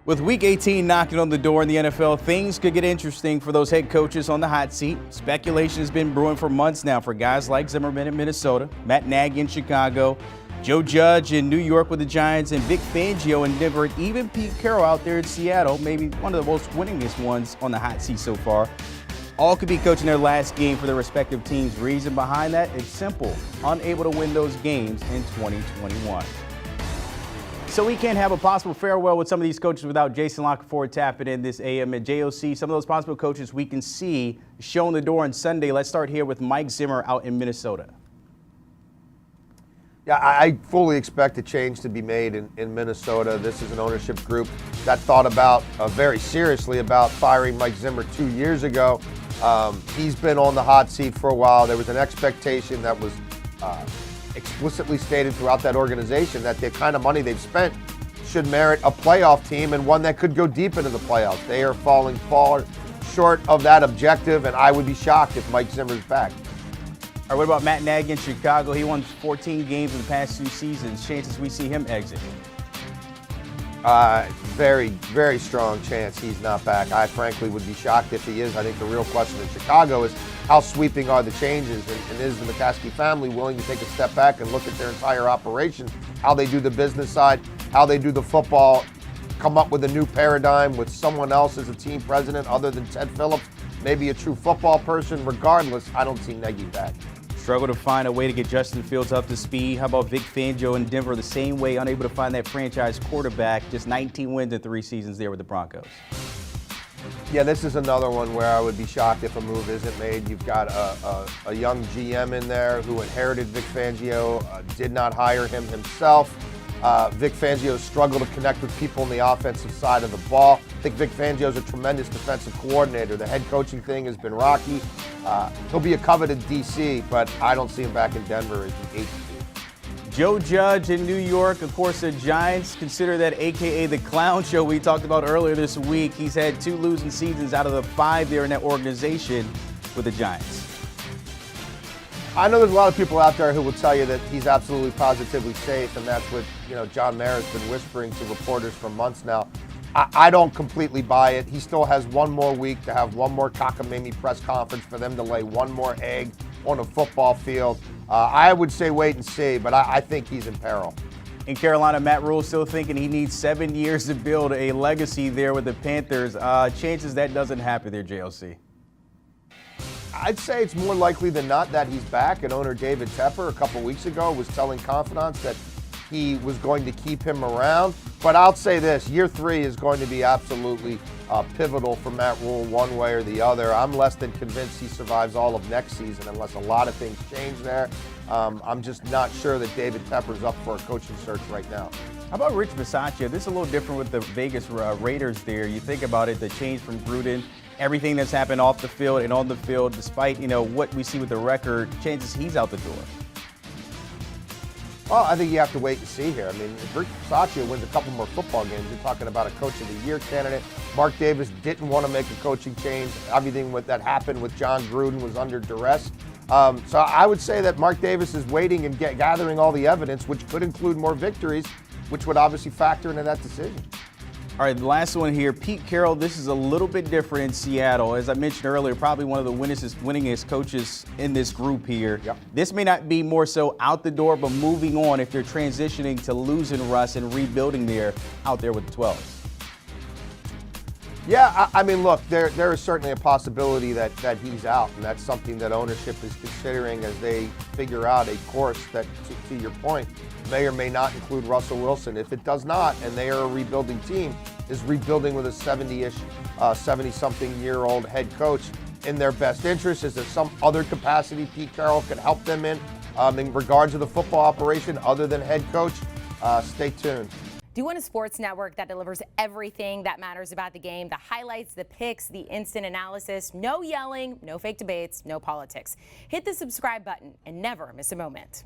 With Week 18 knocking on the door in the NFL, things could get interesting for those head coaches on the hot seat. Speculation has been brewing for months now for guys like Zimmer in Minnesota, Matt Nagy in Chicago, Joe Judge in New York with the Giants, and Vic Fangio in Denver, and even Pete Carroll out there in Seattle, maybe one of the most winningest ones on the hot seat so far. All could be coaching their last game for their respective teams. Reason behind that is simple: unable to win those games in 2021. So we can't have a possible farewell with some of these coaches without Jason Lockenford tapping in this AM at JOC. Some of those possible coaches we can see showing the door on Sunday. Let's start here with Mike Zimmer out in Minnesota. Yeah, I fully expect a change to be made in Minnesota. This is an ownership group that thought about very seriously about firing Mike Zimmer 2 years ago. He's been on the hot seat for a while. There was an expectation that was explicitly stated throughout that organization that the kind of money they've spent should merit a playoff team and one that could go deep into the playoffs. They are falling far short of that objective, and I would be shocked if Mike Zimmer's back. All right, what about Matt Nagy in Chicago? He won 14 games in the past 2 seasons. Chances we see him exit? Very, very strong chance he's not back. I frankly would be shocked if he is. I think the real question in Chicago is how sweeping are the changes, and is the McCaskey family willing to take a step back and look at their entire operation, how they do the business side, how they do the football, come up with a new paradigm with someone else as a team president other than Ted Phillips, maybe a true football person. Regardless, I don't see Nagy back. Struggle to find a way to get Justin Fields up to speed. How about Vic Fangio in Denver the same way, unable to find that franchise quarterback, just 19 wins in 3 seasons there with the Broncos? Yeah, this is another one where I would be shocked if a move isn't made. You've got a young GM in there who inherited Vic Fangio, did not hire him himself. Vic Fangio struggled to connect with people on the offensive side of the ball. I think Vic Fangio is a tremendous defensive coordinator. The head coaching thing has been rocky. He'll be a coveted DC, but I don't see him back in Denver as the 8th. Joe Judge in New York, of course, the Giants consider that AKA the clown show we talked about earlier this week. He's had 2 losing seasons out of the 5 there in that organization with the Giants. I know there's a lot of people out there who will tell you that he's absolutely positively safe, and that's what John Mara's been whispering to reporters for months now. I don't completely buy it. He still has 1 more week to have 1 more cockamamie press conference for them to lay 1 more egg on a football field. I would say wait and see, but I think he's in peril. In Carolina, Matt Rule still thinking he needs 7 years to build a legacy there with the Panthers. Chances that doesn't happen there, JLC. I'd say it's more likely than not that he's back, and owner David Tepper a couple weeks ago was telling confidants that he was going to keep him around. But I'll say this, year 3 is going to be absolutely pivotal for Matt Rule one way or the other. I'm less than convinced he survives all of next season unless a lot of things change there. I'm just not sure that David Tepper's up for a coaching search right now. How about Rich Versace? This is a little different with the Vegas Raiders there. You think about it, the change from Gruden, everything that's happened off the field and on the field, despite what we see with the record, chances he's out the door. Well, I think you have to wait and see here. I mean, if Rich Versace wins a couple more football games, you're talking about a Coach of the Year candidate. Mark Davis didn't want to make a coaching change. Everything that happened with John Gruden was under duress. So I would say that Mark Davis is waiting and gathering all the evidence, which could include more victories, which would obviously factor into that decision. All right, the last one here, Pete Carroll. This is a little bit different in Seattle. As I mentioned earlier, probably one of the winningest coaches in this group here. Yep. This may not be more so out the door, but moving on if they're transitioning to losing Russ and rebuilding there out there with the 12s. Yeah, I mean, look, there is certainly a possibility that he's out, and that's something that ownership is considering as they figure out a course that, to your point, may or may not include Russell Wilson. If it does not, and they are a rebuilding team, is rebuilding with a 70-something-year-old head coach in their best interest? Is there some other capacity Pete Carroll could help them in regards to the football operation other than head coach? Stay tuned. Do you want a sports network that delivers everything that matters about the game? The highlights, the picks, the instant analysis, no yelling, no fake debates, no politics. Hit the subscribe button and never miss a moment.